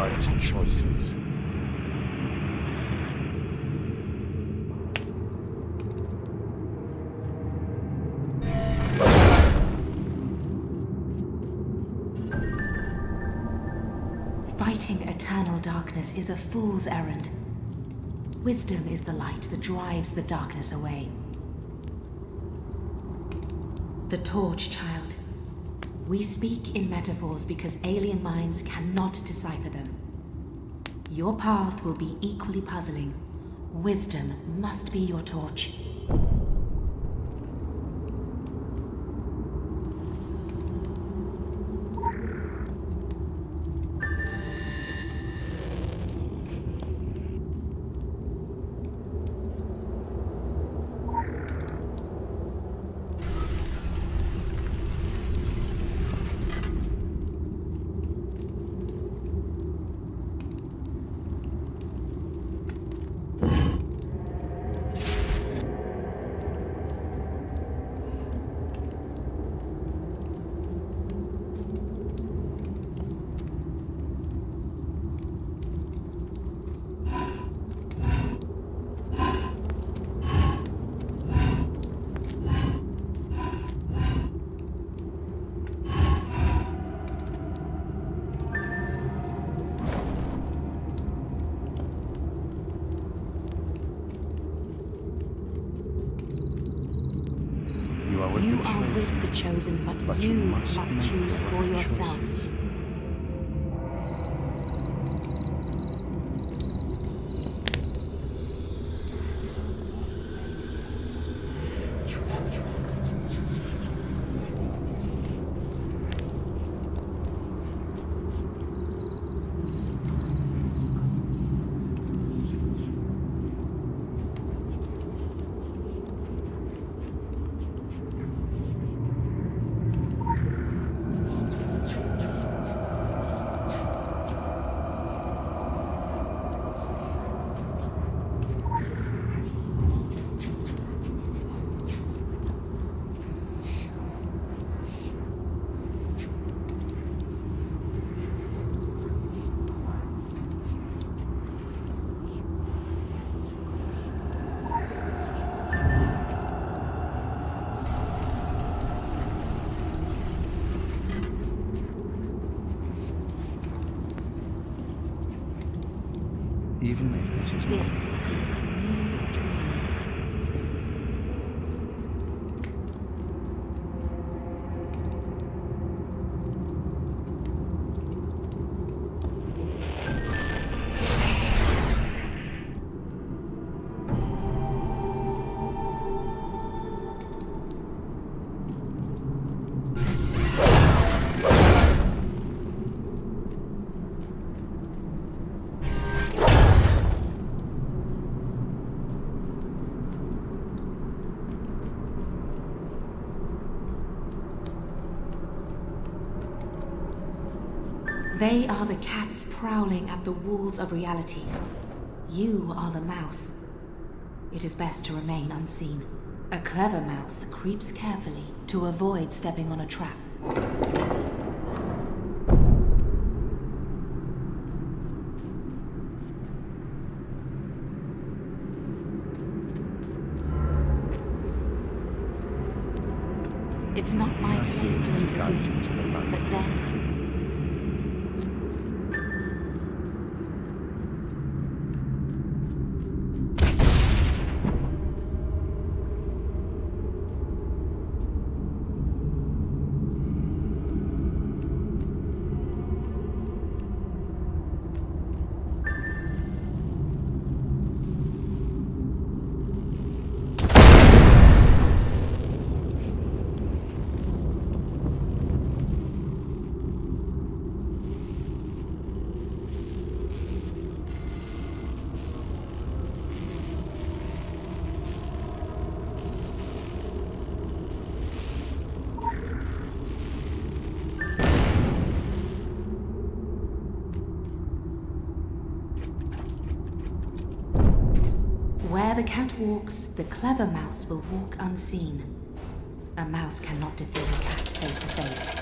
right choices. Fighting eternal darkness is a fool's errand. Wisdom is the light that drives the darkness away. The torch, child. We speak in metaphors because alien minds cannot decipher them. Your path will be equally puzzling. Wisdom must be your torch. You are with the chosen, but you must choose for yourself. Even if this is merely a dream. They are the cats prowling at the walls of reality. You are the mouse. It is best to remain unseen. A clever mouse creeps carefully to avoid stepping on a trap. It's not my place to intervene, but then where the cat walks, the clever mouse will walk unseen. A mouse cannot defeat a cat face to face.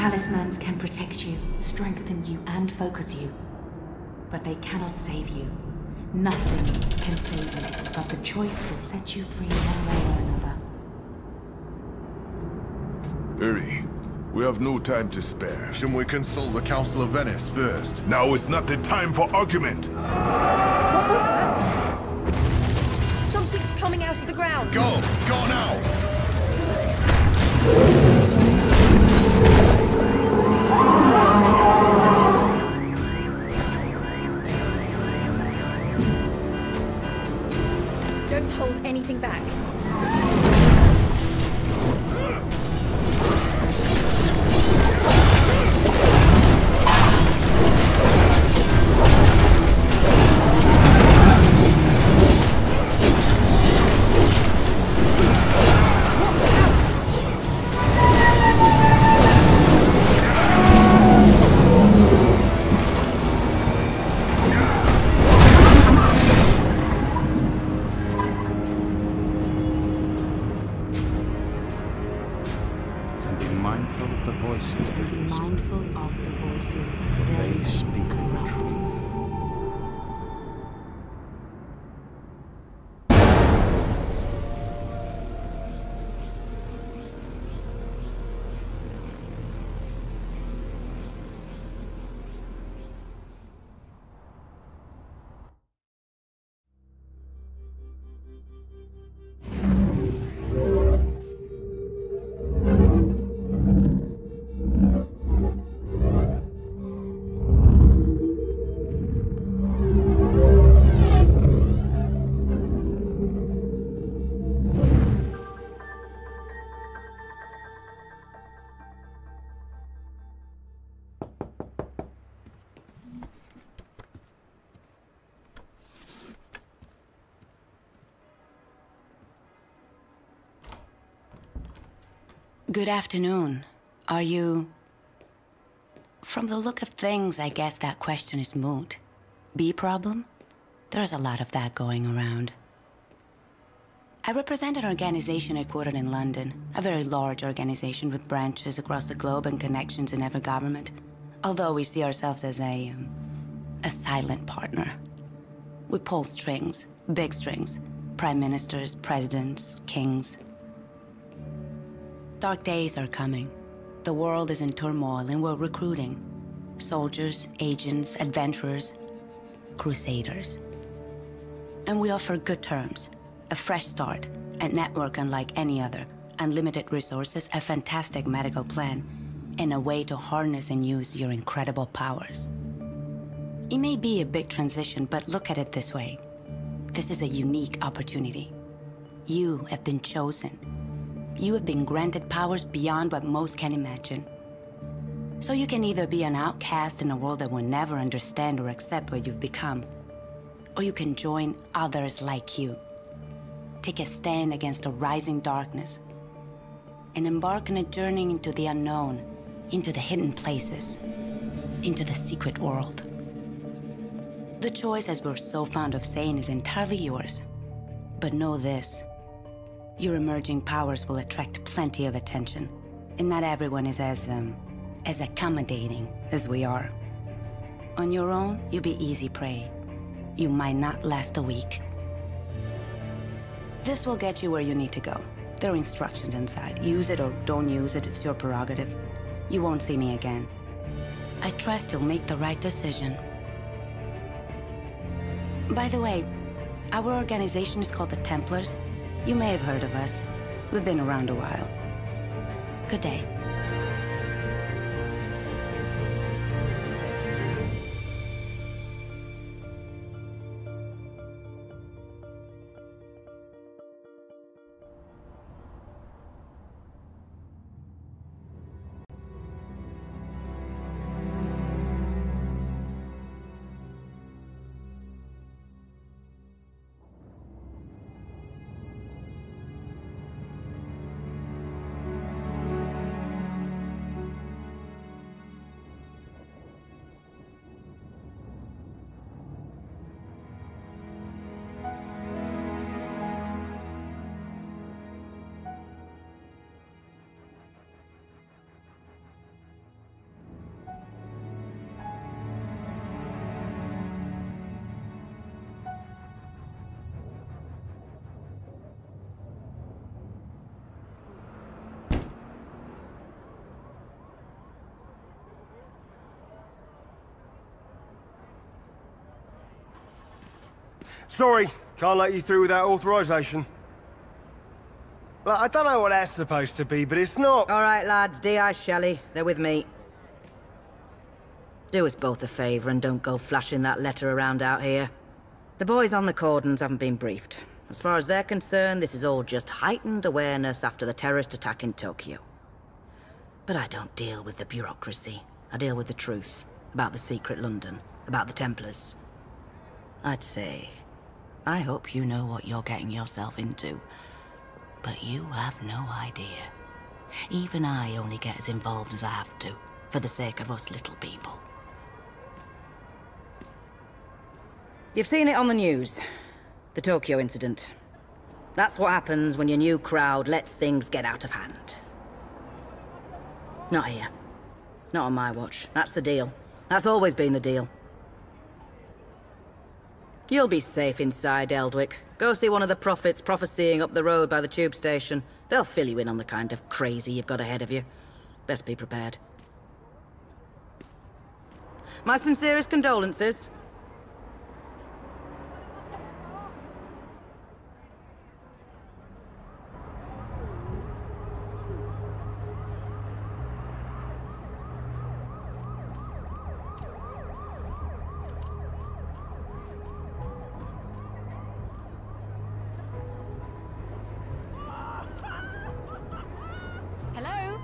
talismans can protect you, strengthen you, and focus you. But they cannot save you. Nothing can save you, but the choice will set you free one way or another. Hurry. We have no time to spare. Shouldn't we consult the Council of Venice first? Now is not the time for argument. What was that? Something's coming out of the ground. Go! Go now! Don't hold anything back. Good afternoon. Are you... From the look of things, I guess that question is moot. Bee problem? There's a lot of that going around. I represent an organization headquartered in London, a very large organization with branches across the globe and connections in every government, although we see ourselves as a silent partner. We pull strings, big strings, prime ministers, presidents, kings. Dark days are coming. The world is in turmoil and we're recruiting. Soldiers, agents, adventurers, crusaders. And we offer good terms, a fresh start, a network unlike any other, unlimited resources, a fantastic medical plan, and a way to harness and use your incredible powers. It may be a big transition, but look at it this way. This is a unique opportunity. You have been chosen. You have been granted powers beyond what most can imagine. So you can either be an outcast in a world that will never understand or accept what you've become, or you can join others like you. Take a stand against the rising darkness, and embark on a journey into the unknown, into the hidden places, into the secret world. The choice, as we're so fond of saying, is entirely yours. But know this. Your emerging powers will attract plenty of attention, and not everyone is as accommodating as we are. On your own, you'll be easy prey. You might not last a week. This will get you where you need to go. There are instructions inside. Use it or don't use it, it's your prerogative. You won't see me again. I trust you'll make the right decision. By the way, our organization is called the Templars. You may have heard of us. We've been around a while. Good day. Sorry, can't let you through without authorization. Look, I don't know what that's supposed to be, but it's not... All right, lads, D.I. Shelley, they're with me. Do us both a favour and don't go flashing that letter around out here. The boys on the cordons haven't been briefed. As far as they're concerned, this is all just heightened awareness after the terrorist attack in Tokyo. But I don't deal with the bureaucracy. I deal with the truth. About the secret London. About the Templars. I'd say, I hope you know what you're getting yourself into. But you have no idea. Even I only get as involved as I have to, for the sake of us little people. You've seen it on the news. The Tokyo incident. That's what happens when your new crowd lets things get out of hand. Not here. Not on my watch. That's the deal. That's always been the deal. You'll be safe inside, Eldwick. Go see one of the prophets prophesying up the road by the tube station. They'll fill you in on the kind of crazy you've got ahead of you. Best be prepared. My sincerest condolences. Hello?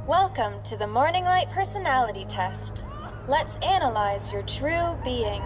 Welcome to the Morning Light Personality Test. Let's analyze your true being.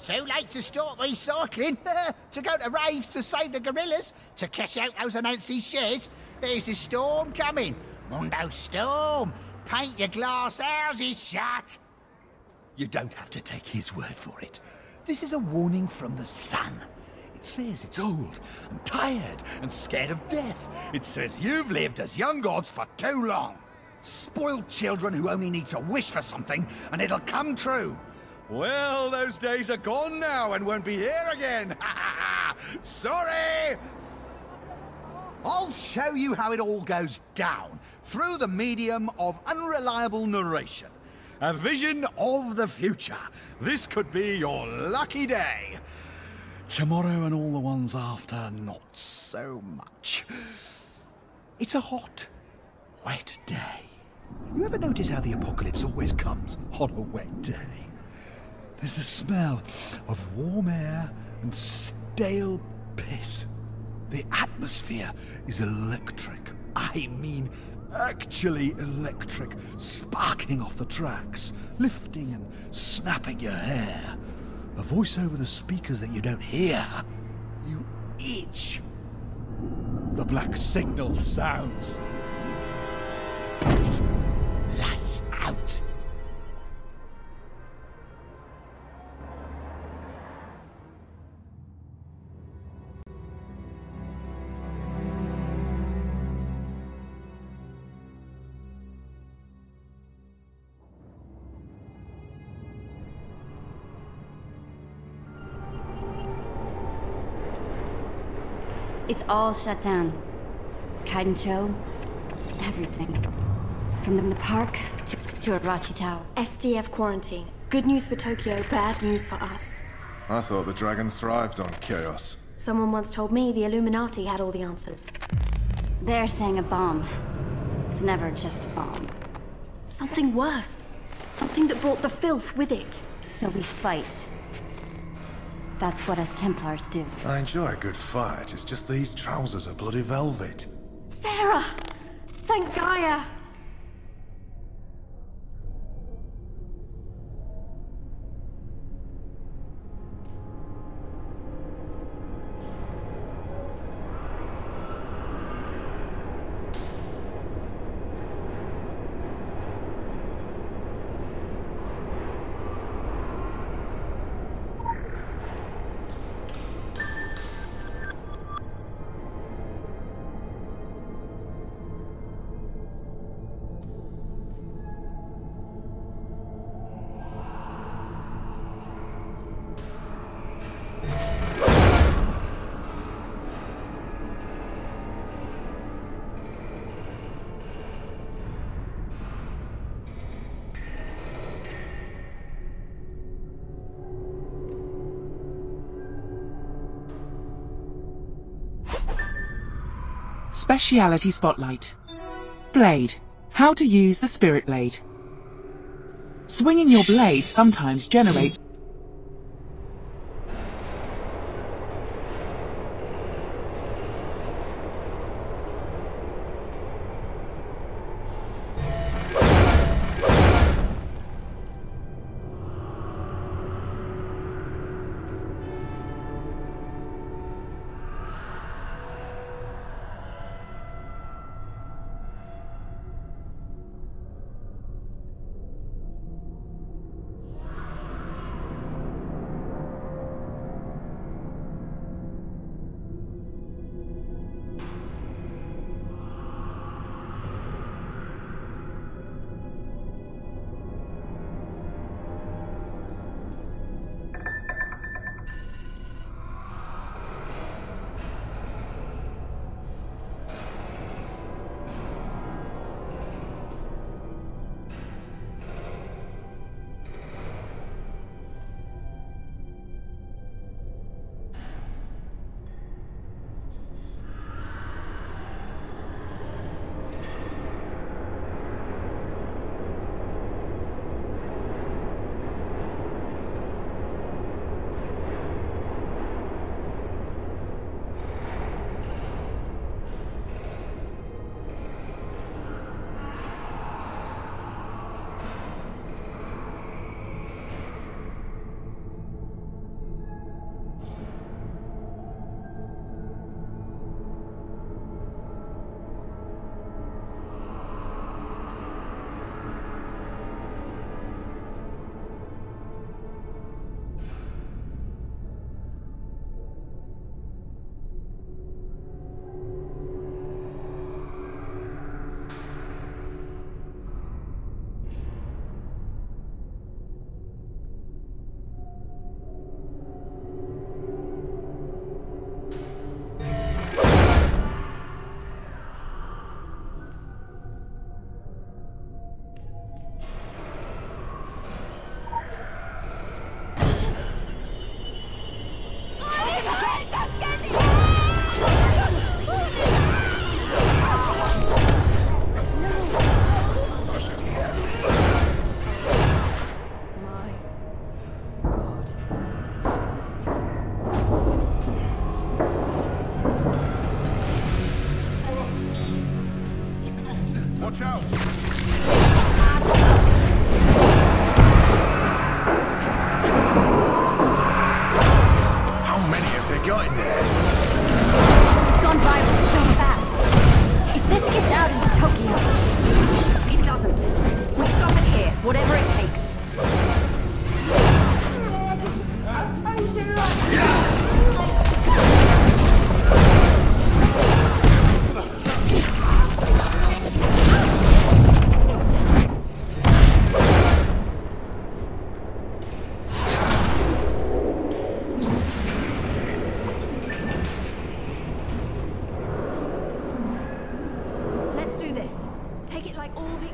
Too late to start recycling. To go to raves to save the gorillas. To cash out those Anansi shares. There's a storm coming. Mundo storm. Paint your glass houses shut. You don't have to take his word for it. This is a warning from the sun. It says it's old and tired and scared of death. It says you've lived as young gods for too long. Spoiled children who only need to wish for something and it'll come true. Well, those days are gone now and won't be here again. Sorry! I'll show you how it all goes down through the medium of unreliable narration. A vision of the future. This could be your lucky day. Tomorrow and all the ones after, not so much. It's a hot, wet day. You ever notice how the apocalypse always comes on a wet day? There's the smell of warm air and stale piss. The atmosphere is electric. I mean, actually electric. Sparking off the tracks, lifting and snapping your hair. A voice over the speakers that you don't hear. You itch. The black signal sounds. Lights out. It's all shut down. Kaidencho, everything. From the park to Arachi Tower. SDF quarantine. Good news for Tokyo, bad news for us. I thought the dragons thrived on chaos. Someone once told me the Illuminati had all the answers. They're saying a bomb. It's never just a bomb. Something worse. Something that brought the filth with it. So we fight. That's what us Templars do. I enjoy a good fight, it's just these trousers are bloody velvet. Sarah! Thank Gaia! Speciality Spotlight. Blade. How to use the Spirit Blade. Swinging your blade sometimes generates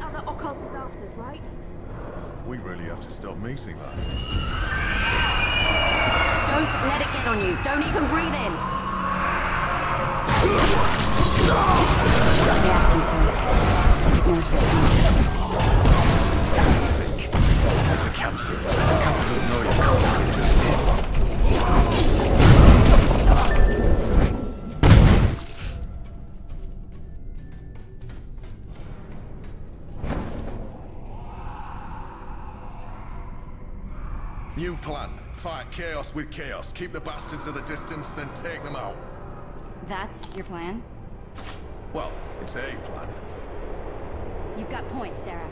how the occult is after, right? We really have to stop meeting like this. Don't let it get on you. Don't even breathe in. Reacting to us. It knows what it Sick. It's a cancer. Cancer doesn't know you're cold, it just is. New plan. Fight chaos with chaos. Keep the bastards at a distance, then take them out. That's your plan? Well, it's a plan. You've got points, Sarah.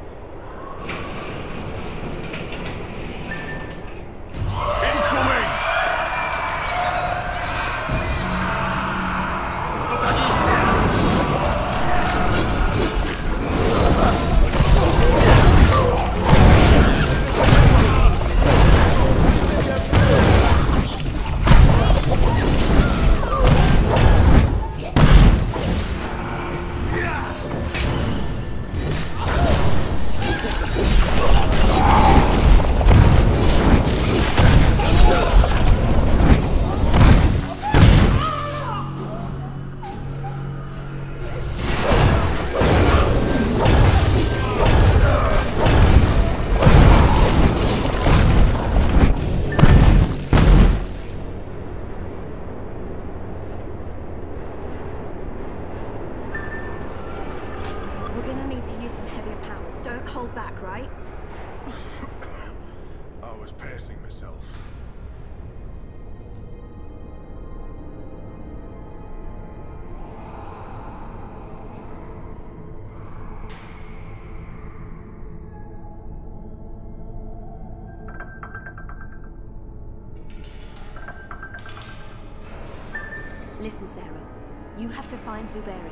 Incoming! Listen, Sarah. You have to find Zuberi.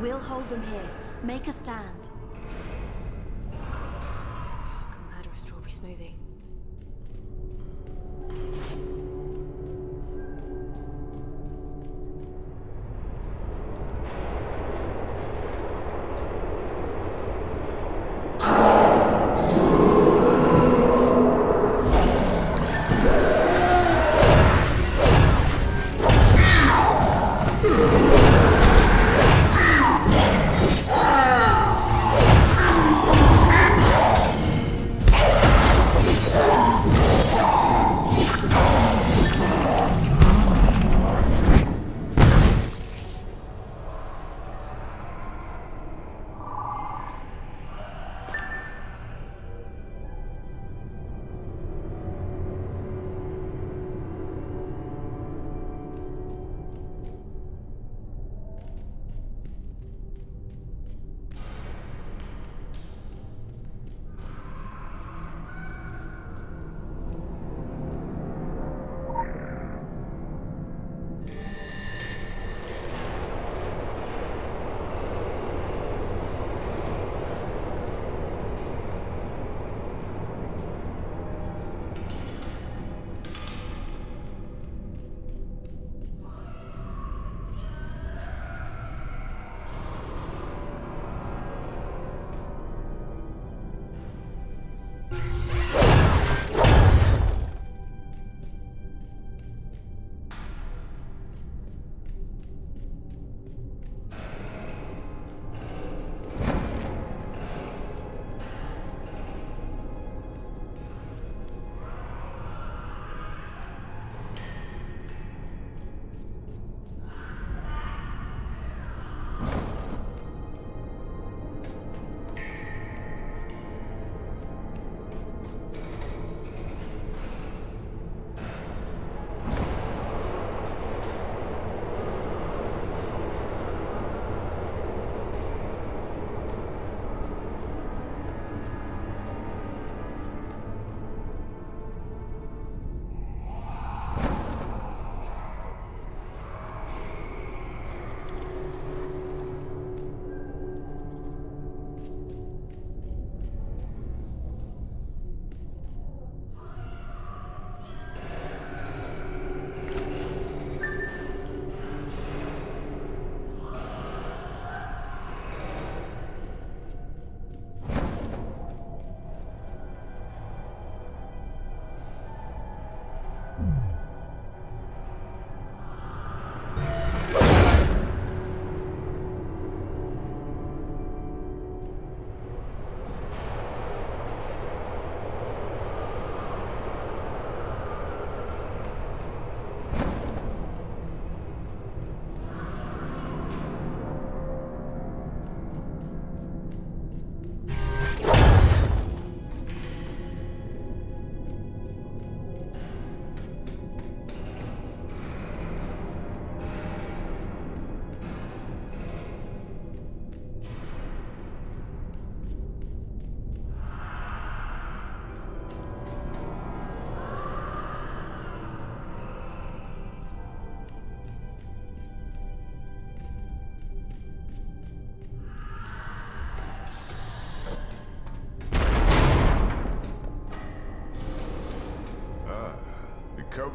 We'll hold them here. Make a stand. I can murder a strawberry smoothie.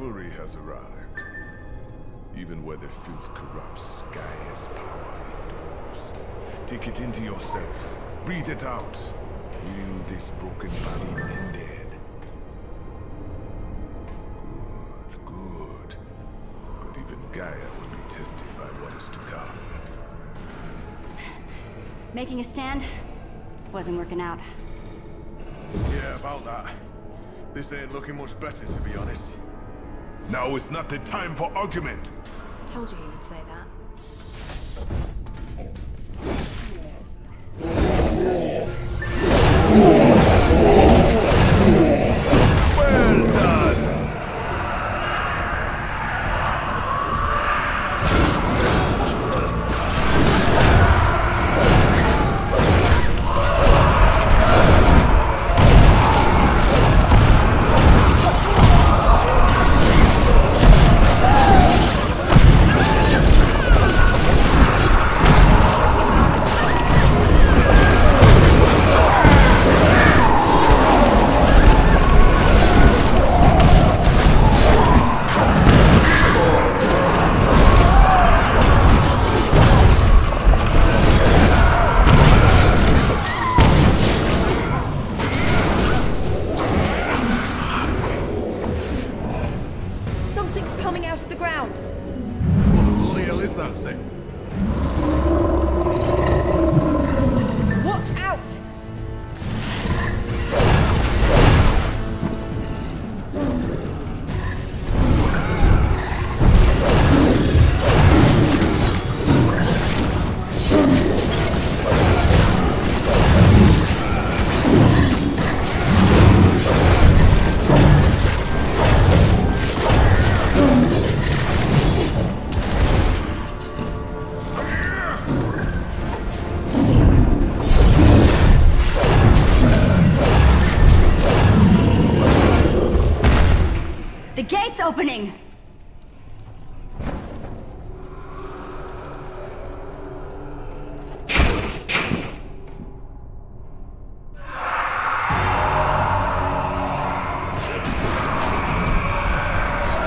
cavalry has arrived. Even where the filth corrupts, Gaia's power endures. Take it into yourself. Breathe it out. Will this broken body mended? Good, good. But even Gaia will be tested by what is to come. Making a stand wasn't working out. Yeah, about that. This ain't looking much better, to be honest. Now is not the time for argument. Told you he would say that. Well done! Opening!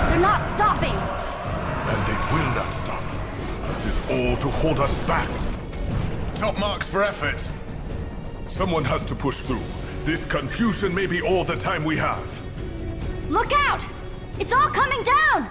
They're not stopping! And they will not stop. This is all to hold us back. Top marks for effort. Someone has to push through. This confusion may be all the time we have. Look out! It's all coming down!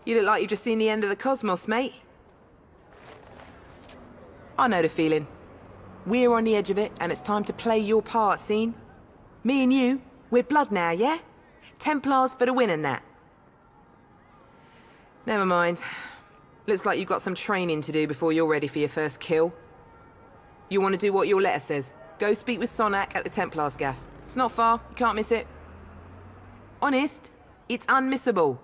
You look like you've just seen the end of the cosmos, mate. I know the feeling. We're on the edge of it, and it's time to play your part, scene. Me and you, we're blood now, yeah? Templars for the win and that. Never mind. Looks like you've got some training to do before you're ready for your first kill. You want to do what your letter says. Go speak with Sonak at the Templars gaff. It's not far, you can't miss it. Honest, it's unmissable.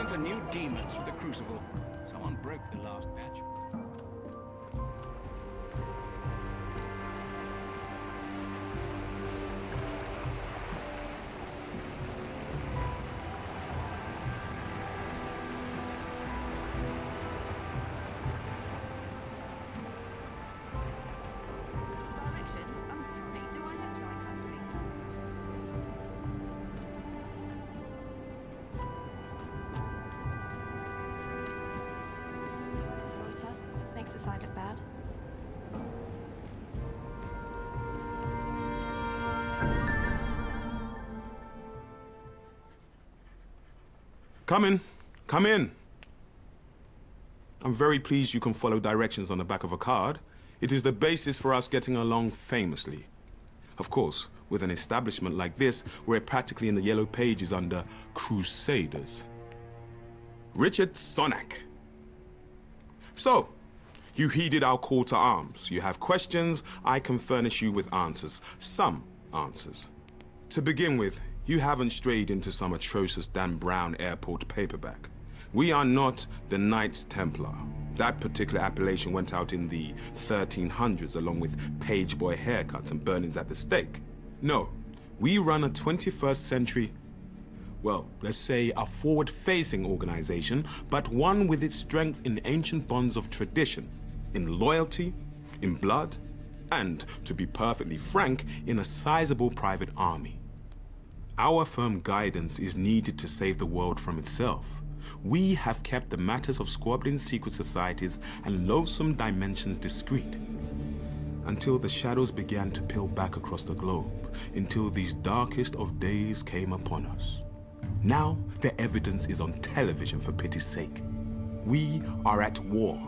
time for new demons for the Crucible. Someone broke the last batch. Makes the side look bad. Come in. Come in. I'm very pleased you can follow directions on the back of a card. It is the basis for us getting along famously. Of course, with an establishment like this, we're practically in the yellow pages under Crusaders. Richard Sonak. So, you heeded our call to arms. You have questions, I can furnish you with answers. Some answers. To begin with, you haven't strayed into some atrocious Dan Brown airport paperback. We are not the Knights Templar. That particular appellation went out in the 1300s along with page boy haircuts and burnings at the stake. No, we run a 21st century, well, let's say a forward-facing organization, but one with its strength in ancient bonds of tradition, in loyalty, in blood, and, to be perfectly frank, in a sizable private army. Our firm guidance is needed to save the world from itself. We have kept the matters of squabbling secret societies and loathsome dimensions discreet, until the shadows began to peel back across the globe, until these darkest of days came upon us. Now, the evidence is on television, for pity's sake. We are at war.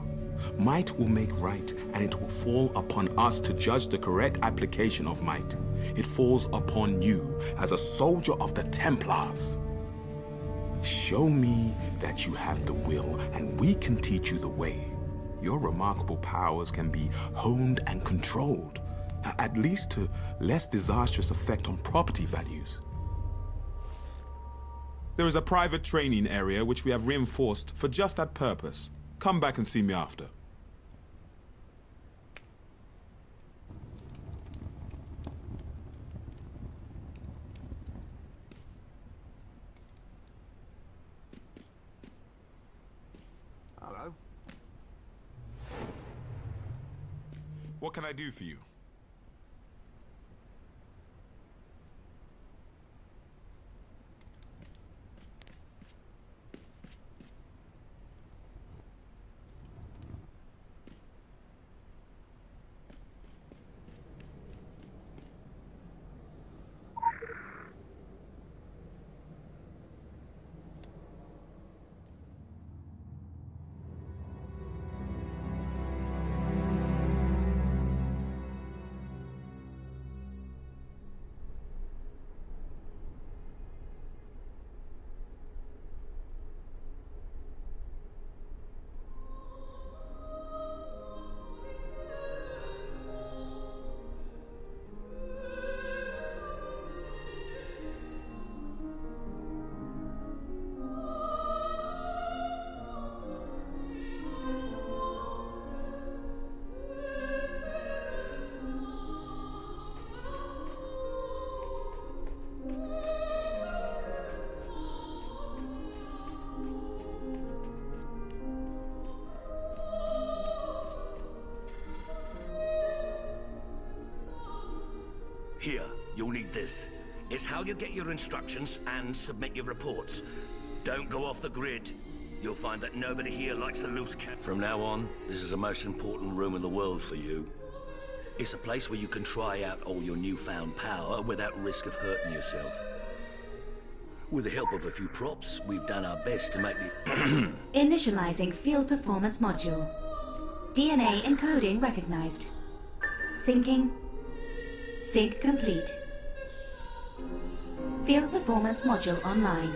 Might will make right, and it will fall upon us to judge the correct application of might. It falls upon you as a soldier of the Templars. Show me that you have the will, and we can teach you the way. Your remarkable powers can be honed and controlled, at least to less disastrous effect on property values. There is a private training area which we have reinforced for just that purpose. Come back and see me after. Hello. What can I do for you? Here, you'll need this. It's how you get your instructions and submit your reports. Don't go off the grid. You'll find that nobody here likes a loose cat. From now on, this is the most important room in the world for you. It's a place where you can try out all your newfound power without risk of hurting yourself. With the help of a few props, we've done our best to make the... Initializing field performance module. DNA encoding recognized. Syncing. Sync complete. Field performance module online.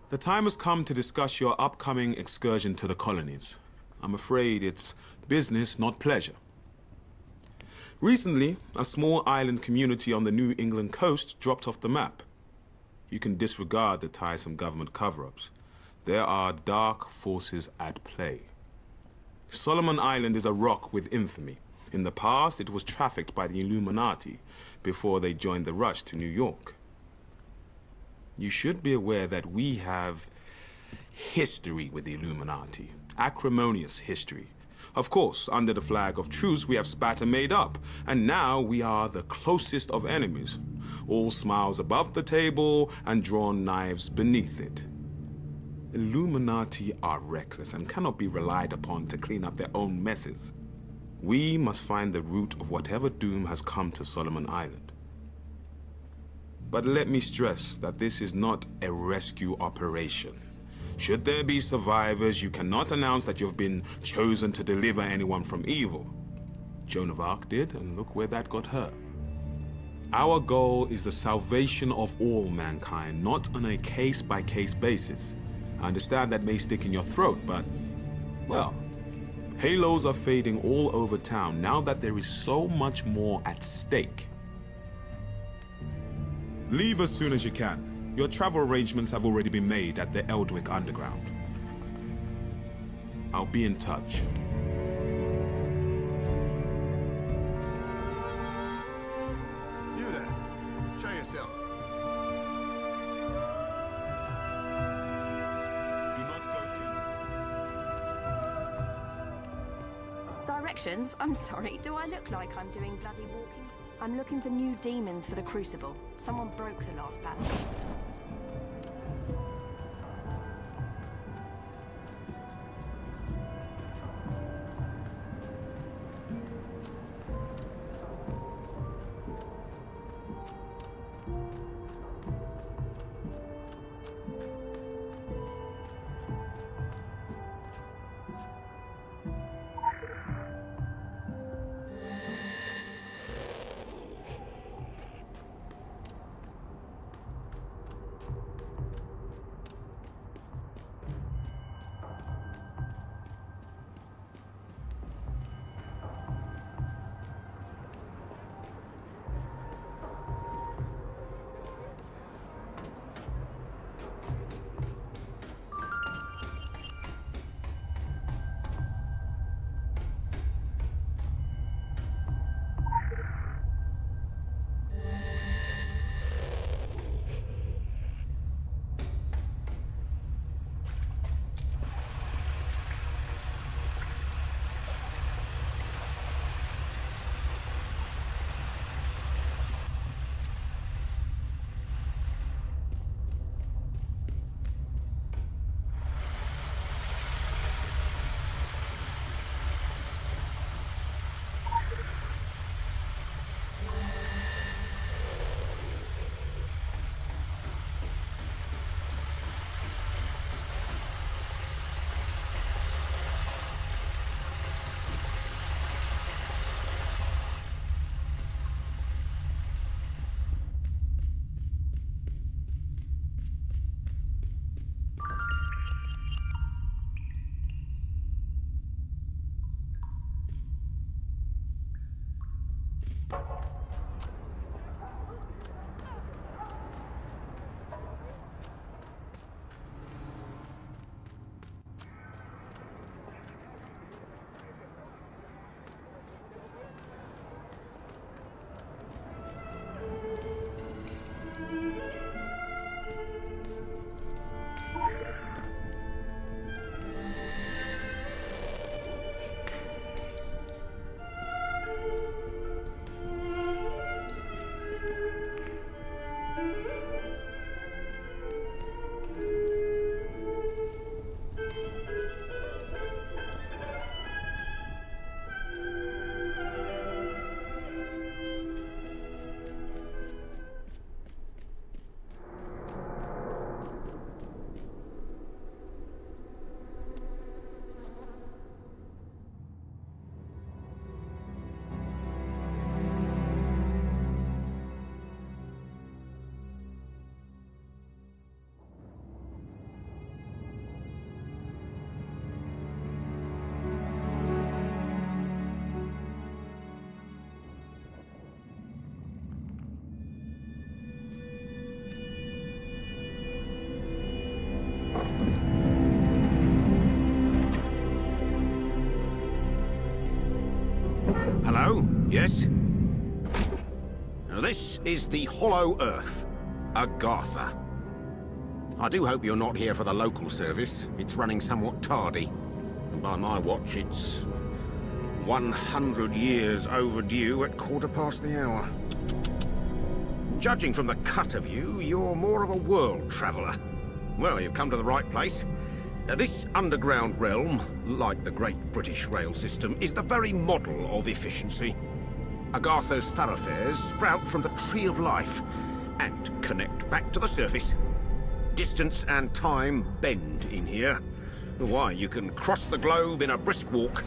The time has come to discuss your upcoming excursion to the colonies. I'm afraid it's business, not pleasure. Recently, a small island community on the New England coast dropped off the map. You can disregard the tiresome government cover-ups. There are dark forces at play. Solomon Island is a rock with infamy. In the past, it was trafficked by the Illuminati before they joined the rush to New York. You should be aware that we have history with the Illuminati. Acrimonious history. Of course, under the flag of truce, we have spat and made up. And now we are the closest of enemies. All smiles above the table and drawn knives beneath it. Illuminati are reckless and cannot be relied upon to clean up their own messes. We must find the root of whatever doom has come to Solomon Island. But let me stress that this is not a rescue operation. Should there be survivors, you cannot announce that you've been chosen to deliver anyone from evil. Joan of Arc did, and look where that got her. Our goal is the salvation of all mankind, not on a case-by-case basis. I understand that may stick in your throat, but, well, halos are fading all over town now that there is so much more at stake. Leave as soon as you can. Your travel arrangements have already been made at the Eldwick Underground. I'll be in touch. You there. Show yourself. Do not go, Directions? I'm sorry. Do I look like I'm doing bloody walking? I'm looking for new demons for the Crucible. Someone broke the last batch. Hello? Yes? Now, this is the Hollow Earth, Agartha. I do hope you're not here for the local service. It's running somewhat tardy. And by my watch, it's 100 years overdue at 1/4 the hour. Judging from the cut of you, you're more of a world traveller. Well, you've come to the right place. This underground realm, like the Great British Rail System, is the very model of efficiency. Agartha's thoroughfares sprout from the Tree of Life and connect back to the surface. Distance and time bend in here. Why, you can cross the globe in a brisk walk.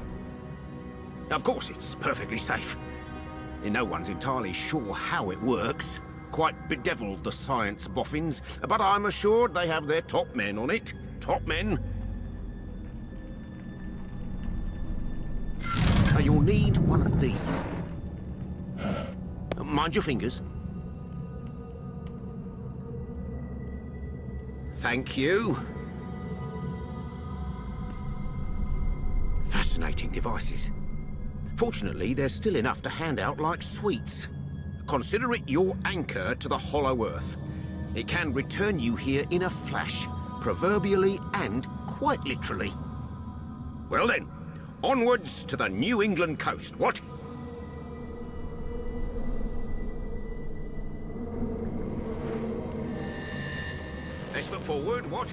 Of course, it's perfectly safe. No one's entirely sure how it works. Quite bedeviled, the science boffins, but I'm assured they have their top men on it. Top men. Now, you'll need one of these. Mind your fingers. Thank you. Fascinating devices. Fortunately, there's still enough to hand out like sweets. Consider it your anchor to the Hollow Earth. It can return you here in a flash, proverbially and quite literally. Well then, onwards to the New England coast, what? Let's look forward, what?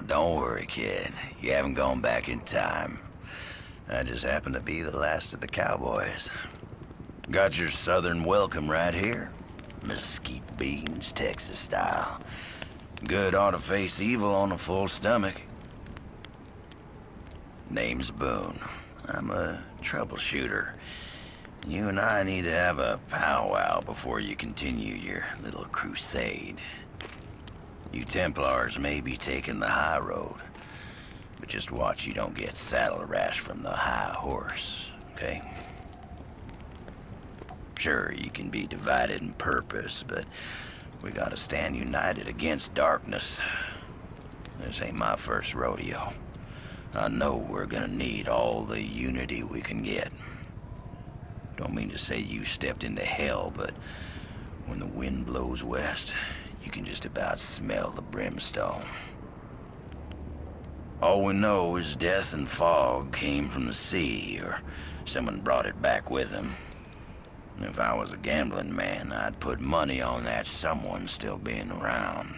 don't worry, kid. You haven't gone back in time. I just happen to be the last of the cowboys. Got your southern welcome right here. Mesquite beans, Texas style. Good ought to face evil on a full stomach. Name's Boone. I'm a troubleshooter. You and I need to have a powwow before you continue your little crusade. You Templars may be taking the high road, but just watch you don't get saddle rash from the high horse, okay? Sure, you can be divided in purpose, but we gotta stand united against darkness. This ain't my first rodeo. I know we're gonna need all the unity we can get. Don't mean to say you stepped into hell, but when the wind blows west, you can just about smell the brimstone. All we know is death and fog came from the sea, or someone brought it back with them. If I was a gambling man, I'd put money on that someone still being around.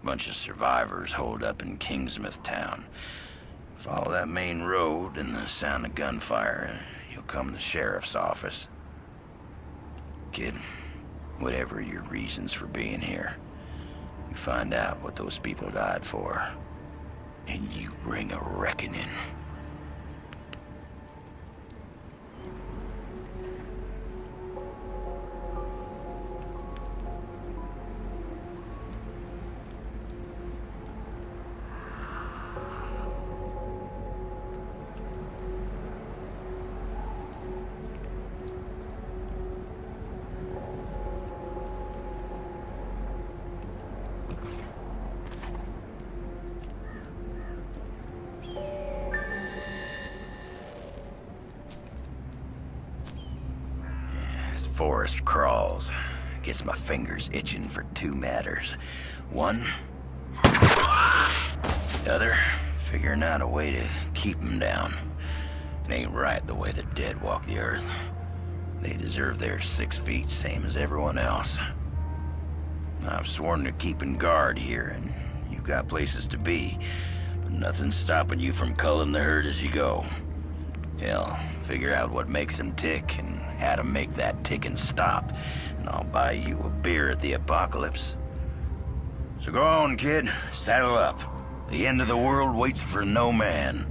Bunch of survivors holed up in Kingsmouth town. Follow that main road and the sound of gunfire, you'll come to the sheriff's office. Kid, whatever your reasons for being here, you find out what those people died for, and you bring a reckoning. Forest crawls. Gets my fingers itching for two matters. One, the other, figuring out a way to keep them down. It ain't right the way the dead walk the earth. They deserve their 6 feet, same as everyone else. I've sworn to keeping guard here, and you've got places to be, but nothing's stopping you from culling the herd as you go. Hell, figure out what makes them tick and how to make that ticking stop, and I'll buy you a beer at the apocalypse. So go on, kid. Saddle up. The end of the world waits for no man.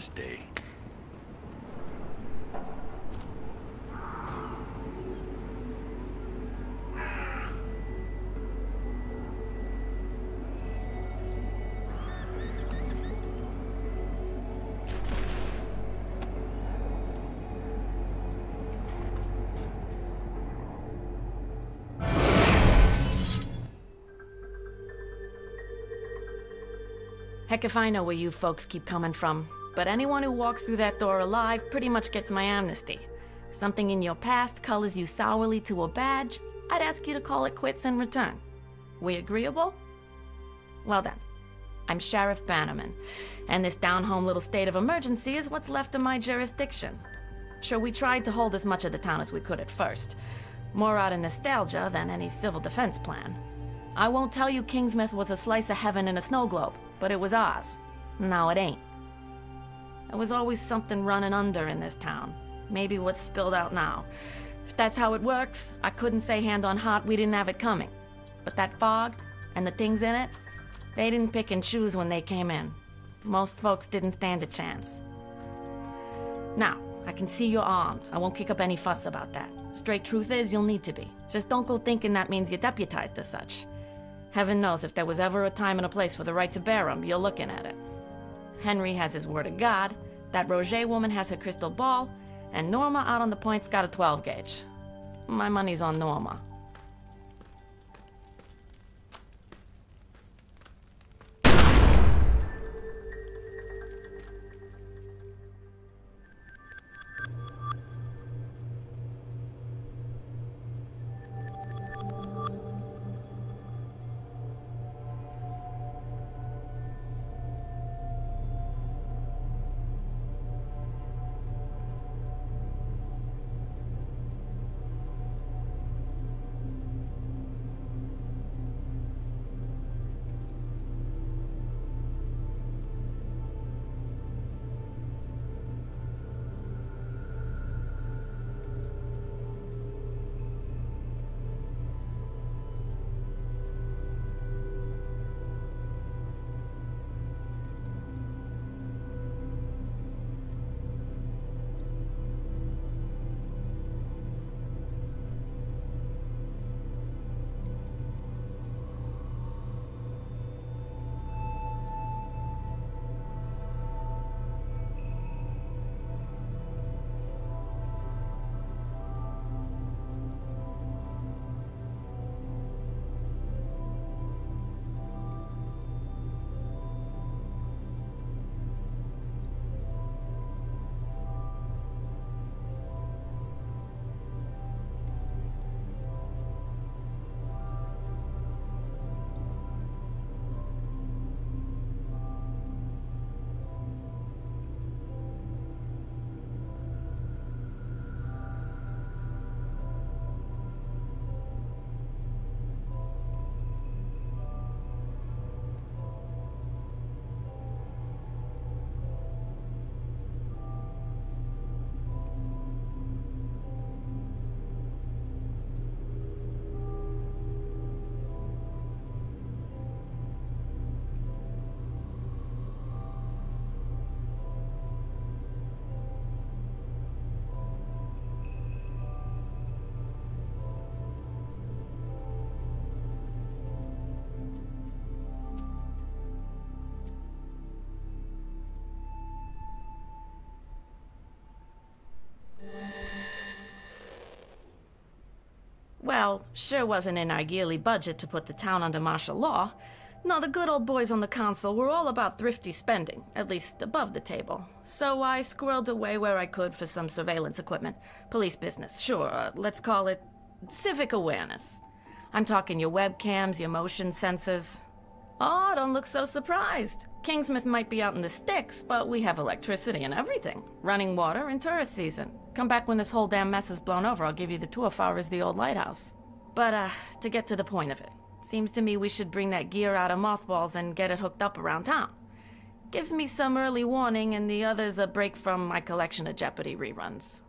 last day. Heck if I know where you folks keep coming from, but anyone who walks through that door alive pretty much gets my amnesty. Something in your past colors you sourly to a badge, I'd ask you to call it quits in return. We agreeable? Well then, I'm Sheriff Bannerman, and this down-home little state of emergency is what's left of my jurisdiction. Sure, we tried to hold as much of the town as we could at first, more out of nostalgia than any civil defense plan. I won't tell you Kingsmouth was a slice of heaven in a snow globe, but it was ours. Now it ain't. There was always something running under in this town. Maybe what's spilled out now. If that's how it works, I couldn't say hand on heart we didn't have it coming. But that fog, and the things in it, they didn't pick and choose when they came in. Most folks didn't stand a chance. Now, I can see you're armed. I won't kick up any fuss about that. Straight truth is, you'll need to be. Just don't go thinking that means you're deputized as such. Heaven knows if there was ever a time and a place for the right to bear 'em, you're looking at it. Henry has his word of God, that Roger woman has her crystal ball, and Norma out on the point's got a 12 gauge. My money's on Norma. Well, sure wasn't in our yearly budget to put the town under martial law. No, the good old boys on the council were all about thrifty spending, at least above the table. So I squirreled away where I could for some surveillance equipment. Police business, sure, let's call it civic awareness. I'm talking your webcams, your motion sensors. Oh, don't look so surprised. Kingsmouth might be out in the sticks, but we have electricity and everything. Running water in tourist season. Come back when this whole damn mess is blown over, I'll give you the tour far as the old lighthouse. But, to get to the point of it, seems to me we should bring that gear out of mothballs and get it hooked up around town. Gives me some early warning and the others a break from my collection of Jeopardy reruns.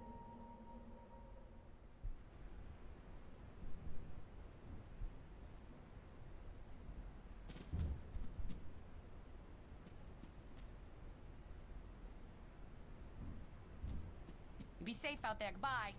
safe out there. Bye.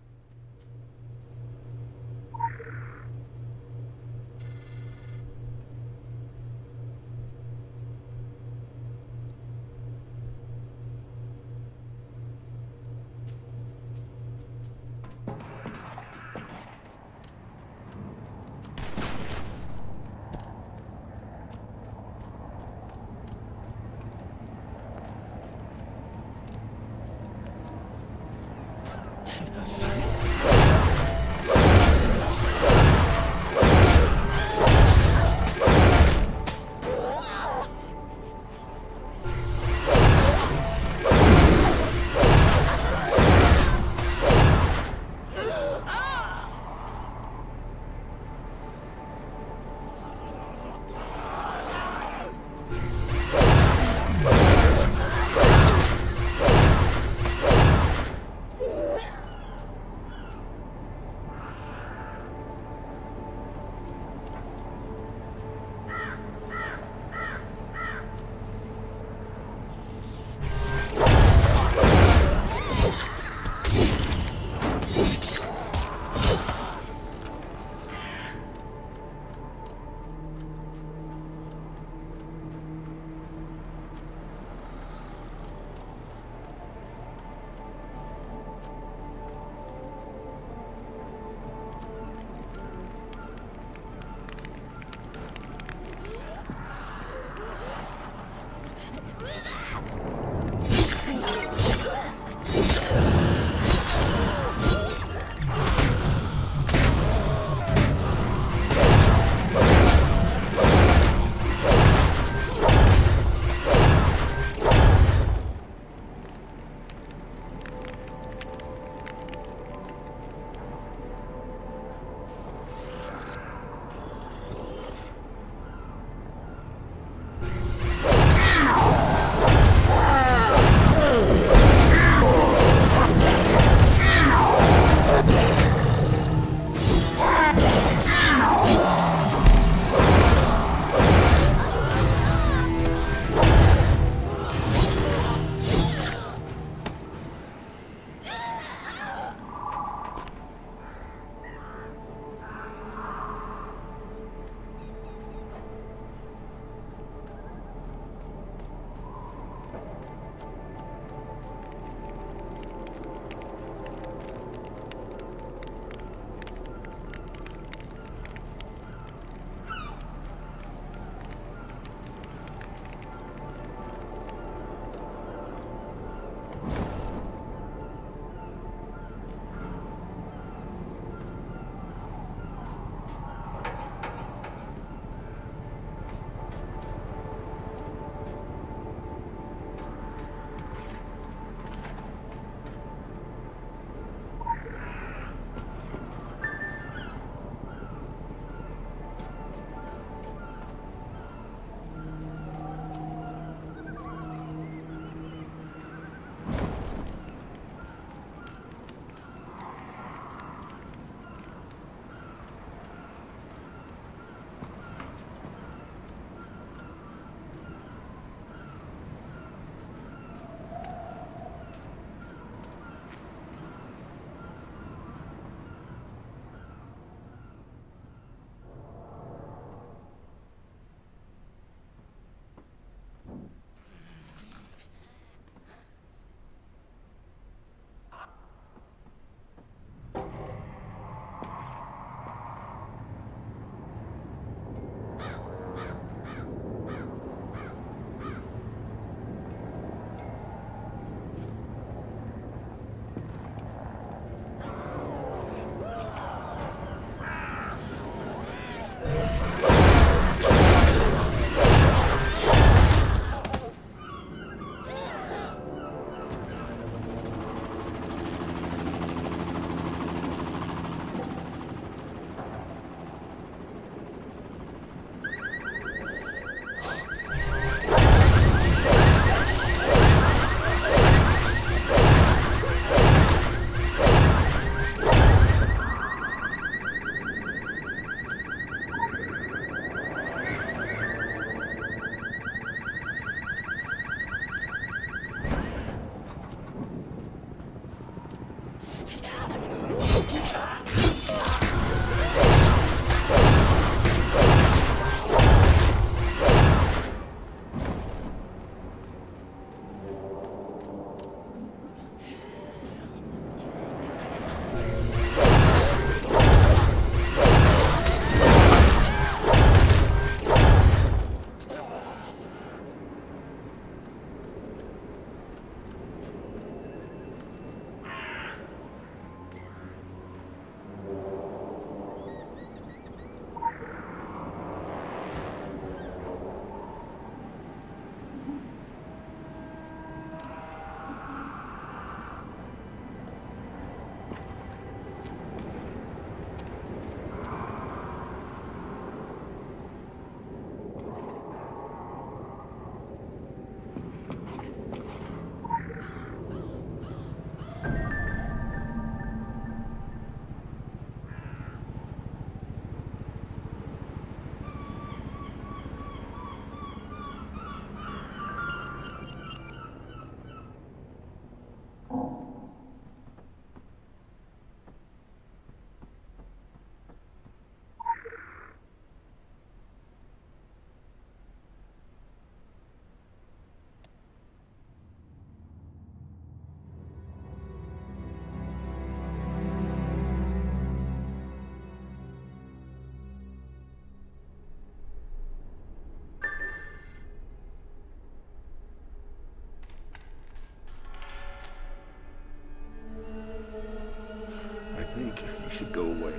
should go away.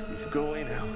You should go away now.